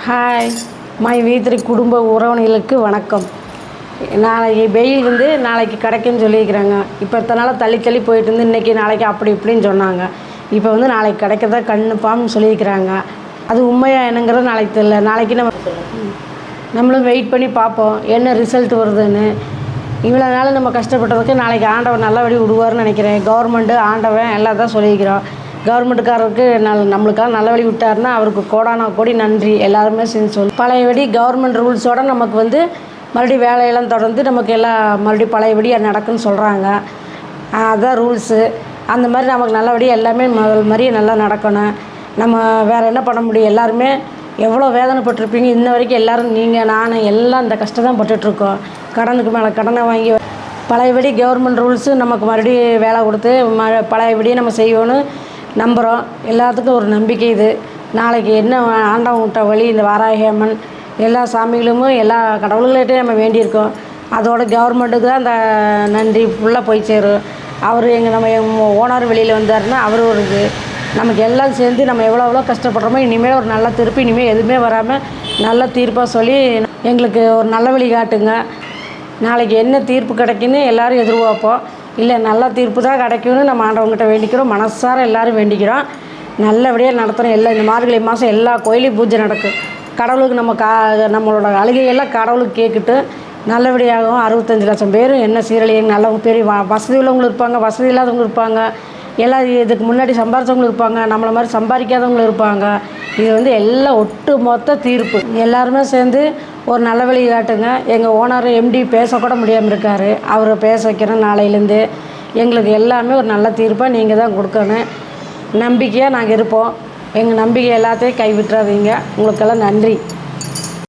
Hi my வீத்திரி குடும்ப உறவினர்களுக்கு வணக்கம். நாளைக்கு வெயில் நாளைக்கு கிடைக்குன்னு சொல்லியிருக்கிறாங்க. இப்போ இத்தனை நாளாக தள்ளி தள்ளி போயிட்டு இருந்து இன்றைக்கி நாளைக்கு அப்படி இப்படின்னு சொன்னாங்க. இப்போ நாளைக்கு கிடைக்கிறதா கன்ஃபார்ம்னு சொல்லியிருக்கிறாங்க. அது உண்மையாக என்னங்கிறது நாளைக்கு தெரியல. நாளைக்கு நம்மளும் வெயிட் பண்ணி பார்ப்போம் என்ன ரிசல்ட் வருதுன்னு. இவ்வளோ நாள் நம்ம கஷ்டப்பட்டதுக்கு நாளைக்கு ஆண்டவன் நல்லபடி விடுவார்னு நினைக்கிறேன். கவர்மெண்ட்டு ஆண்டவன் எல்லாம் தான் சொல்லியிருக்கிறோம். கவர்மெண்ட்டுக்காரருக்கு நம்மளுக்காக நல்ல வழி விட்டாருன்னா அவருக்கு கோடான கோடி நன்றி எல்லாருமே செஞ்சு பழையபடி கவர்மெண்ட் ரூல்ஸோடு நமக்கு மறுபடியும் வேலையெல்லாம் தொடர்ந்து நமக்கு எல்லாம் மறுபடியும் பழையபடி நடக்குன்னு சொல்கிறாங்க. அதுதான் ரூல்ஸு. அந்த மாதிரி நமக்கு நல்லபடியாக எல்லாமே முதல் மாதிரியே நல்லா நடக்கணும். நம்ம வேறு என்ன பண்ண முடியும்? எல்லாருமே எவ்வளோ வேதனைப்பட்டிருப்பீங்க. இன்ன வரைக்கும் எல்லோரும் நீங்கள் நான் எல்லாம் இந்த கஷ்டம் தான் பட்டுட்ருக்கோம். கடனுக்கு மேலே கடனை வாங்கி பழையபடி கவர்மெண்ட் ரூல்ஸு நமக்கு மறுபடியும் வேலை கொடுத்து பழையபடி நம்ம செய்யணும் நம்புகிறோம். எல்லாத்துக்கும் ஒரு நம்பிக்கை இது. நாளைக்கு என்ன ஆண்டவன் விட்ட வழி இந்த வாராகி அம்மன் எல்லா சாமிகளும் எல்லா கடவுள்கிட்டே நம்ம வேண்டியிருக்கோம். அதோட கவர்மெண்ட்டுக்கு தான் அந்த நன்றி ஃபுல்லாக போய் சேரும். அவர் நம்ம ஓனர் வெளியில் வந்தாருன்னா அவர் ஒரு இது நமக்கு எல்லாம் சேர்ந்து நம்ம எவ்வளோ கஷ்டப்படுறோமோ இனிமேல் ஒரு நல்ல திருப்பி இனிமேல் எதுவுமே வராமல் நல்ல தீர்ப்பாக சொல்லி எங்களுக்கு ஒரு நல்ல வழி காட்டுங்க. நாளைக்கு என்ன தீர்ப்பு கிடைக்குன்னு எல்லோரும் எதிர்பார்ப்போம். இல்லை நல்ல தீர்ப்பு தான் கிடைக்கும்னு நம்ம ஆண்டவங்ககிட்ட வேண்டிக்கிறோம். மனசார எல்லோரும் வேண்டிக்கிறோம். நல்லபடியாக நடத்துகிறோம். எல்லாம் இந்த மார்கழி மாதம் எல்லா கோயிலையும் பூஜை நடக்கும். கடவுளுக்கு நம்மளோட அழுகையெல்லாம் கடவுளுக்கு கேட்குட்டு நல்லபடியாகவும் 65 லட்சம் பேரும் என்ன சீரழியும் நல்லவங்க பெரிய வசதி உள்ளவங்களும் இருப்பாங்க, வசதி இல்லாதவங்க இருப்பாங்க, எல்லாம் இதுக்கு முன்னாடி சம்பாரித்தவங்களும் இருப்பாங்க, நம்மளை மாதிரி சம்பாதிக்காதவங்களும் இருப்பாங்க. இது எல்லாம் ஒட்டு மொத்த தீர்ப்பு. எல்லாருமே சேர்ந்து ஒரு நல்ல வழி காட்டுங்க. எங்கள் ஓனர் எம்டி பேசக்கூட முடியாமல் இருக்கார். அவரை பேச வைக்கிறோம். நாளையிலேருந்து எங்களுக்கு எல்லாமே ஒரு நல்ல தீர்ப்பாக நீங்கள் தான் கொடுக்கணும். நம்பிக்கையாக நாங்கள் இருப்போம். எங்கள் நம்பிக்கை எல்லாத்தையும் கைவிட்டுறாதீங்க. உங்களுக்கெல்லாம் நன்றி.